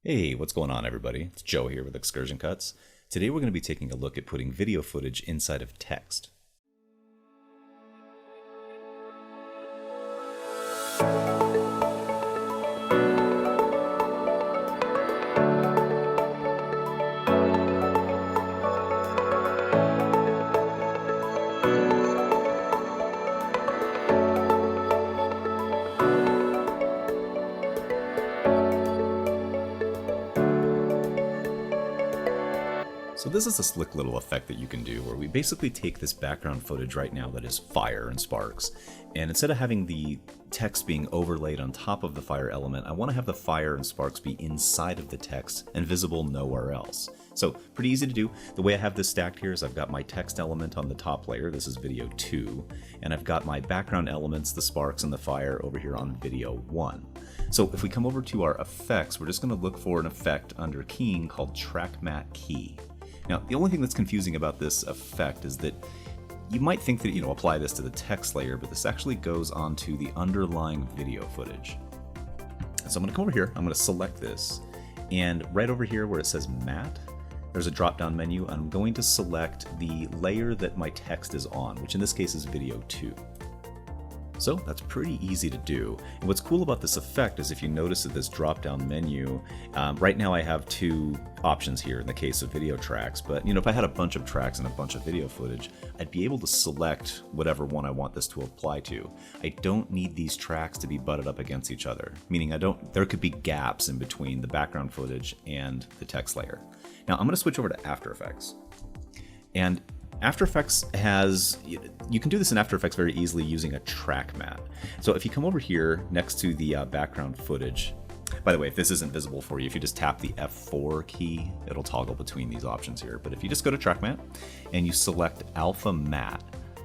Hey, what's going on everybody? It's Joe here with Excursion Cuts. Today we're going to be taking a look at putting video footage inside of text. So this is a slick little effect that you can do where we basically take this background footage right now that is fire and sparks, and instead of having the text being overlaid on top of the fire element, I want to have the fire and sparks be inside of the text and visible nowhere else. So pretty easy to do. The way I have this stacked here is I've got my text element on the top layer, this is video 2, and I've got my background elements, the sparks and the fire, over here on video 1. So if we come over to our effects, we're just going to look for an effect under keying called track matte key. Now, the only thing that's confusing about this effect is that you might think that, apply this to the text layer, but this actually goes onto the underlying video footage. So I'm going to come over here, I'm going to select this, and right over here where it says matte, there's a drop-down menu. I'm going to select the layer that my text is on, which in this case is video 2. So that's pretty easy to do. And what's cool about this effect is if you notice at this drop-down menu, right now I have 2 options here in the case of video tracks, but if I had a bunch of tracks and a bunch of video footage, I'd be able to select whatever one I want this to apply to. I don't need these tracks to be butted up against each other, meaning there could be gaps in between the background footage and the text layer. Now I'm going to switch over to After Effects. And After Effects you can do this in After Effects very easily using a track matte. So if you come over here next to the background footage, by the way, if this isn't visible for you, if you just tap the F4 key, it'll toggle between these options here. But if you just go to track matte and you select alpha matte,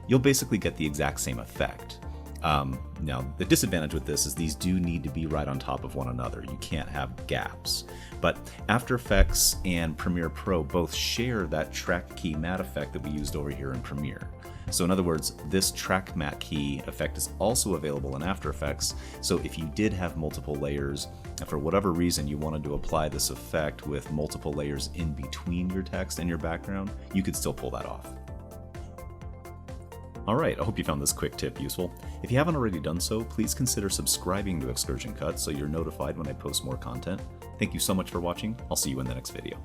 you'll basically get the exact same effect. Now, the disadvantage with this is these do need to be right on top of one another. You can't have gaps. But After Effects and Premiere Pro both share that track key matte effect that we used over here in Premiere. So in other words, this track matte key effect is also available in After Effects. So if you did have multiple layers, and for whatever reason you wanted to apply this effect with multiple layers in between your text and your background, you could still pull that off. Alright, I hope you found this quick tip useful. If you haven't already done so, please consider subscribing to Excursion Cuts so you're notified when I post more content. Thank you so much for watching. I'll see you in the next video.